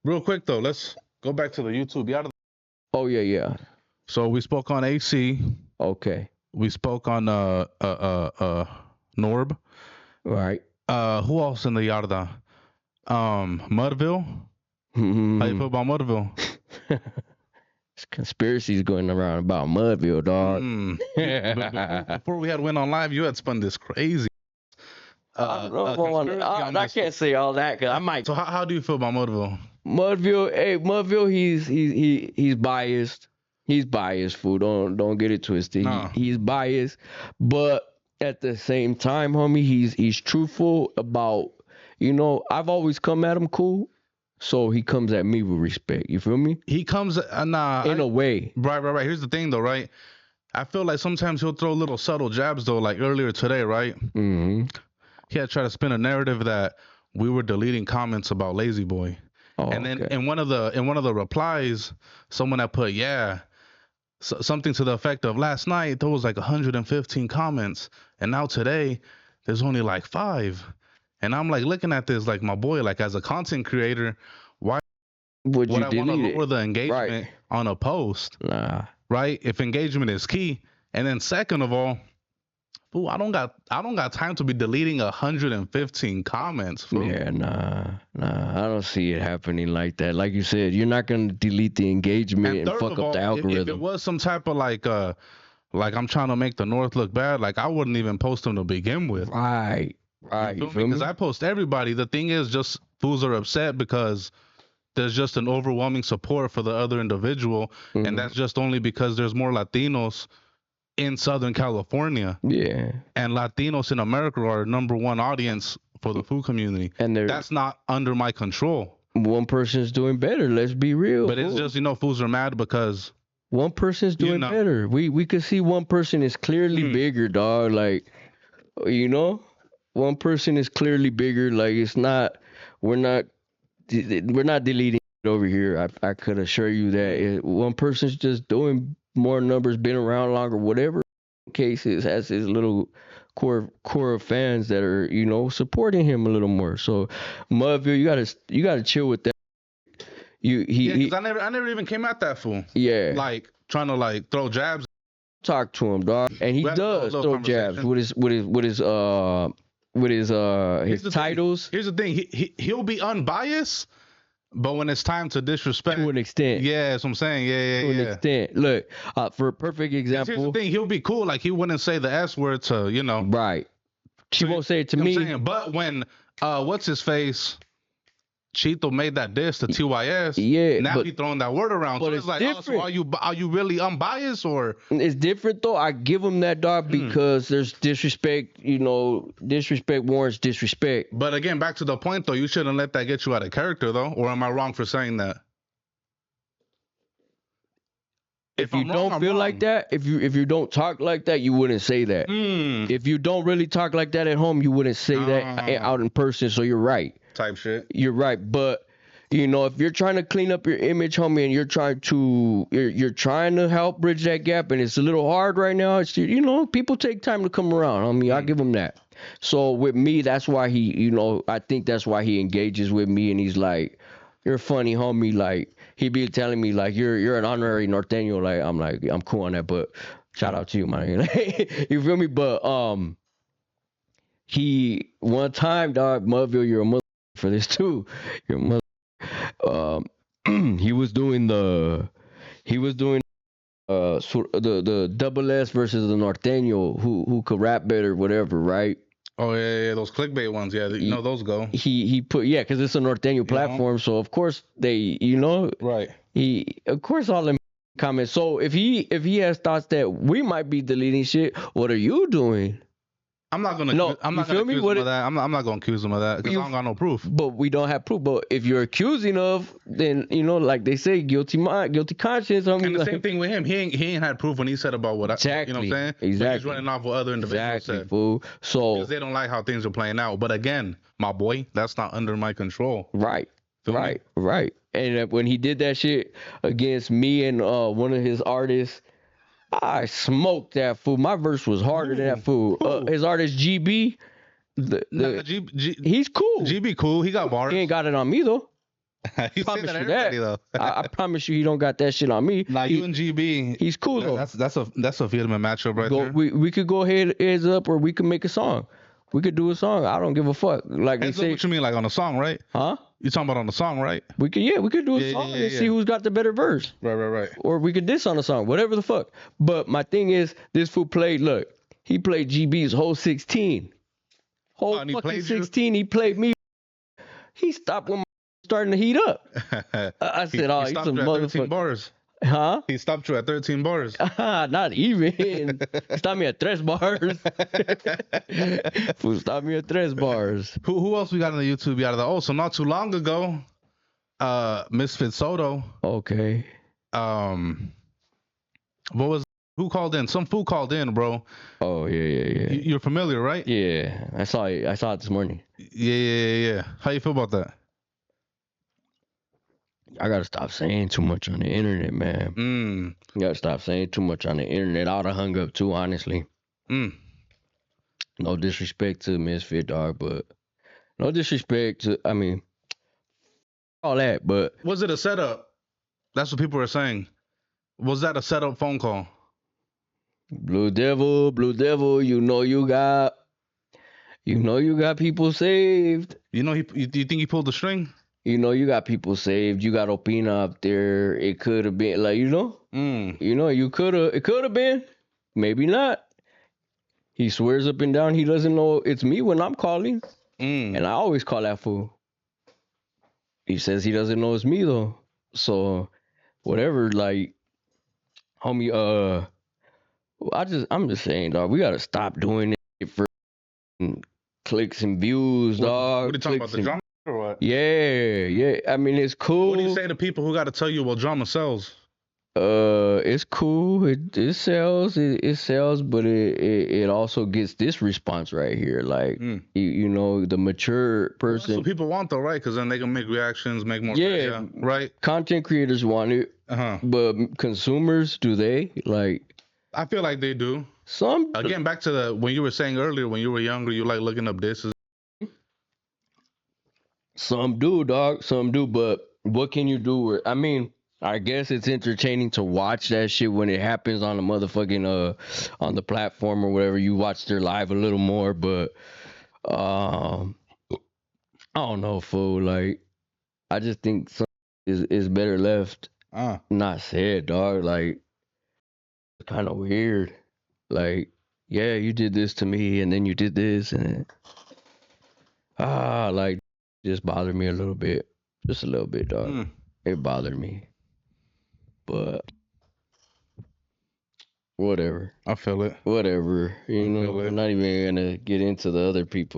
Real quick though, let's go back to the YouTube. Oh yeah. So we spoke on AC. Okay. We spoke on Norb. Right. Who else in the Yarda? Mudville. How you feel about Mudville? Conspiracies going around about Mudville, dog. Before we had went on live, you had spun this crazy. I can't say all that because I might. So how do you feel about Mudville? Mudville, he's biased. He's biased, fool. Don't get it twisted. No. He's biased, but at the same time, homie, he's truthful about. I've always come at him cool, so he comes at me with respect. You feel me? He comes in a way. Right. Here's the thing, though, right? I feel like sometimes he'll throw little subtle jabs, though. Like earlier today, right? Mm-hmm. He had tried to spin a narrative that we were deleting comments about Lazy Boy. Oh, and then okay. in one of the replies, someone had put, something to the effect of, last night there was like 115 comments, and now today there's only like 5. And I'm like looking at this like, my boy, like as a content creator, why would I want to lower the engagement on a post? Nah. Right? If engagement is key. And then second of all, fool, I don't got time to be deleting 115 comments. Fool. Yeah, nah. I don't see it happening like that. Like you said, you're not gonna delete the engagement and fuck up the algorithm. If it was some type of like I'm trying to make the North look bad, like I wouldn't even post them to begin with. Right. You feel me? Because I post everybody. The thing is, just fools are upset because there's just an overwhelming support for the other individual, and that's just only because there's more Latinos in Southern California. Yeah. And Latinos in America are #1 audience for the food community. And that's not under my control. One person's doing better, let's be real. But it's just, fools are mad because one person's doing better. We could see one person is clearly bigger, dog. Like, one person is clearly bigger. Like, we're not deleting it over here. I could assure you that one person's just doing more numbers, been around longer, whatever cases, has his little core of fans that are, supporting him a little more. So Mudville, you gotta chill with that. Because I never even came at that fool. Yeah. Like trying to like throw jabs. Talk to him, dog. And he does throw jabs with his titles. Here's the thing. He'll be unbiased, but when it's time to disrespect, to an extent. Yeah, that's what I'm saying. Yeah. To an extent. Look, for a perfect example. Here's the thing. He'll be cool. Like he wouldn't say the S word to, Right. She won't say it to me. But when what's his face? Chito made that diss to TYS. Yeah. Now he's throwing that word around. But so it's like, so are you really unbiased or? It's different though. I give him that, dog, because there's disrespect. Disrespect warrants disrespect. But again, back to the point though, you shouldn't let that get you out of character though. Or am I wrong for saying that? If you don't feel like that, if you don't talk like that, you wouldn't say that. If you don't really talk like that at home, you wouldn't say that out in person. So you're right. Type shit. You're right, but if you're trying to clean up your image, homie, and you're trying to help bridge that gap, and it's a little hard right now. It's people take time to come around, homie. I give him that. So with me, that's why he, I think that's why he engages with me, and he's like, "You're funny, homie." Like he be telling me like, "You're an honorary norteño." Like I'm cool on that, but shout out to you, man. You feel me? But he one time, dog, Mudville, you're a mother for this too. Your mother. He was doing the double S versus the norteño who could rap better, whatever, right? Oh yeah, those clickbait ones, yeah, those go. He put because it's a norteño platform, so of course they, right. He of course all them comments. So if he has thoughts that we might be deleting shit, what are you doing? I'm not gonna. No, I'm not gonna accuse him of that. I'm not gonna accuse him of that because I don't got no proof. But we don't have proof. But if you're accusing of, then like they say, guilty mind, guilty conscience. And the same thing with him. He ain't had proof when he said about what exactly. You know what I'm saying? Exactly. He's running off what other individuals said. Fool. So because they don't like how things are playing out. But again, my boy, that's not under my control. Right. Right. And when he did that shit against me and one of his artists, I smoked that fool. My verse was harder than that fool. His artist GB, he's cool. GB cool. He got bars. He ain't got it on me though. You say that to everybody though. I promise you, he don't got that shit on me. Nah, you and GB, he's cool though. That's a vitamin matchup right there. We could go heads up, or we could make a song. We could do a song. I don't give a fuck. Like Heads they say, up, what you mean, like on a song, right? Huh? You talking about on the song, right? We could do a song and see who's got the better verse. Right. Or we could diss on a song, whatever the fuck. But my thing is, this fool played. Look, he played GB's whole 16. Whole fucking 16. He played me. He stopped when my starting to heat up. I said, "Oh, he's some motherfucker." Bars. Huh? He stopped you at 13 bars. Not even. He stopped me at 3 bars. Fool stopped me at 3 bars. Who else we got on the YouTube out of that? Oh, so not too long ago, Misfit Soto. Okay. Who called in? Some fool called in, bro. Oh yeah. You're familiar, right? Yeah, I saw it. I saw it this morning. Yeah. How you feel about that? I gotta stop saying too much on the internet, man. You gotta stop saying too much on the internet. I would've hung up too, honestly. No disrespect to Misfit, dog, but no disrespect to, I mean, all that, but. Was it a setup? That's what people are saying. Was that a setup phone call? Blue Devil, you know you got people saved. You think he pulled the string? You know you got people saved. You got Opina up there. It could have been like, you know, it could have been, maybe not. He swears up and down he doesn't know it's me when I'm calling, and I always call that fool. He says he doesn't know it's me though. So whatever, like, homie, I'm just saying, dog, we gotta stop doing it for clicks and views, dog. What are you talking about, the drama or what? Yeah. I mean, it's cool. What do you say to people who got to tell you what drama sells? It's cool. It sells. It sells, but it also gets this response right here. Like, you know, the mature person. That's what people want though, right? Because then they can make reactions, make more. Yeah, right. Content creators want it, but consumers, do they? Like, I feel like they do. Some. Again, back to when you were saying earlier, when you were younger, you like looking up disses. Some do, dog. Some do, but what can you do? I mean, I guess it's entertaining to watch that shit when it happens on the motherfucking on the platform or whatever. You watch their live a little more, but I don't know, fool. Like, I just think some is better left not said, dog. Like, it's kind of weird. Like, yeah, you did this to me, and then you did this, and like, just bothered me a little bit, just a little bit, dog. It bothered me, but whatever. I feel it. Whatever, you know. I'm not even gonna get into the other people.